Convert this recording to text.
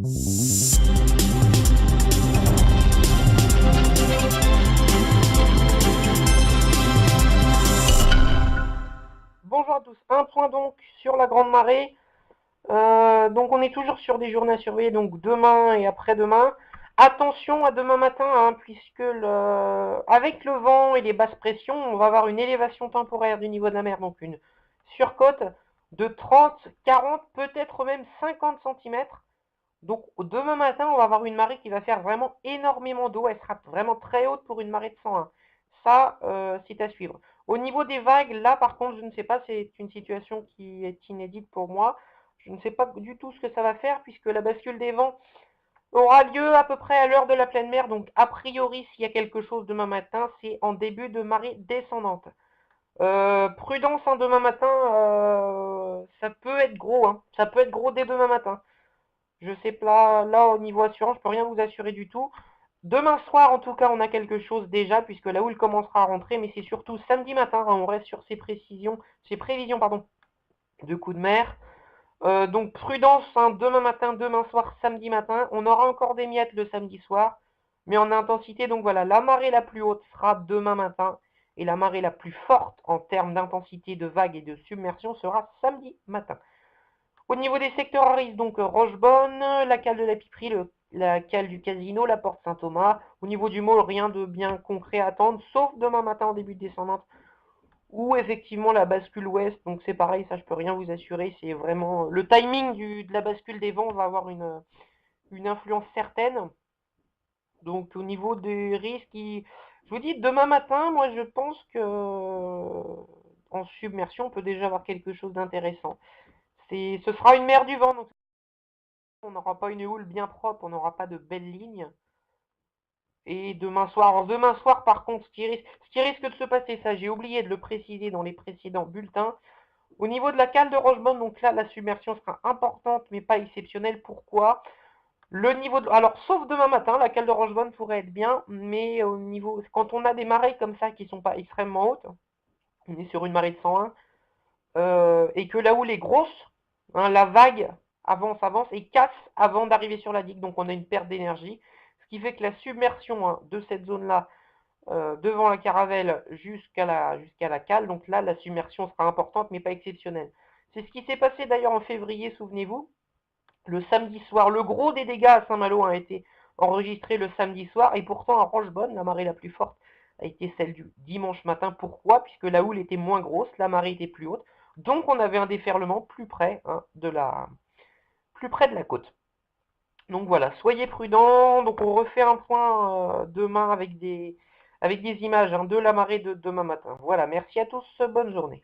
Bonjour à tous, un point donc sur la grande marée. Donc on est toujours sur des journées à surveiller, donc demain et après-demain. Attention à demain matin, hein, puisque avec le vent et les basses pressions, on va avoir une élévation temporaire du niveau de la mer, donc une surcote de 30, 40, peut-être même 50 cm. Donc demain matin, on va avoir une marée qui va faire vraiment énormément d'eau. Elle sera vraiment très haute pour une marée de 101. Ça, c'est à suivre. Au niveau des vagues, là par contre, je ne sais pas, c'est une situation qui est inédite pour moi. Je ne sais pas du tout ce que ça va faire puisque la bascule des vents aura lieu à peu près à l'heure de la pleine mer. Donc a priori, s'il y a quelque chose demain matin, c'est en début de marée descendante. Prudence, hein, demain matin, ça peut être gros. Hein. Ça peut être gros dès demain matin. Je sais pas, là au niveau assurance, je peux rien vous assurer du tout. Demain soir, en tout cas, on a quelque chose déjà, puisque la houle commencera à rentrer, mais c'est surtout samedi matin, hein, on reste sur ces prévisions, pardon, de coups de mer. Donc prudence, hein, demain matin, demain soir, samedi matin. On aura encore des miettes le samedi soir, mais en intensité, donc voilà, la marée la plus haute sera demain matin, et la marée la plus forte en termes d'intensité de vagues et de submersion sera samedi matin. Au niveau des secteurs à risque, donc Rochebonne, la cale de la Piperie, la cale du Casino, la porte Saint-Thomas. Au niveau du môle, rien de bien concret à attendre, sauf demain matin en début de descendante, ou effectivement la bascule ouest. Donc c'est pareil, ça je peux rien vous assurer. C'est vraiment le timing de la bascule des vents va avoir une influence certaine. Donc au niveau des risques, je vous dis demain matin, moi je pense que en submersion, on peut déjà avoir quelque chose d'intéressant. Ce sera une mer du vent, donc on n'aura pas une houle bien propre, on n'aura pas de belles lignes. Et demain soir par contre, ce qui risque de se passer, ça j'ai oublié de le préciser dans les précédents bulletins. Au niveau de la cale de Rochebonne, donc là la submersion sera importante mais pas exceptionnelle. Pourquoi? Le niveau de... Alors sauf demain matin, la cale de Rochebonne pourrait être bien, mais au niveau... Quand on a des marées comme ça qui ne sont pas extrêmement hautes, on est sur une marée de 101, et que la houle est grosse, hein, la vague avance et casse avant d'arriver sur la digue, donc on a une perte d'énergie, ce qui fait que la submersion, hein, de cette zone-là, devant la caravelle jusqu'à la cale, donc là la submersion sera importante mais pas exceptionnelle. C'est ce qui s'est passé d'ailleurs en février, souvenez-vous, le samedi soir. Le gros des dégâts à Saint-Malo a été enregistré le samedi soir, et pourtant à Rochebonne, la marée la plus forte a été celle du dimanche matin. Pourquoi? Puisque la houle était moins grosse, la marée était plus haute, donc on avait un déferlement plus près, hein, plus près de la côte. Donc voilà, soyez prudents. Donc on refait un point demain avec des images, hein, de la marée de demain matin. Voilà, merci à tous, bonne journée.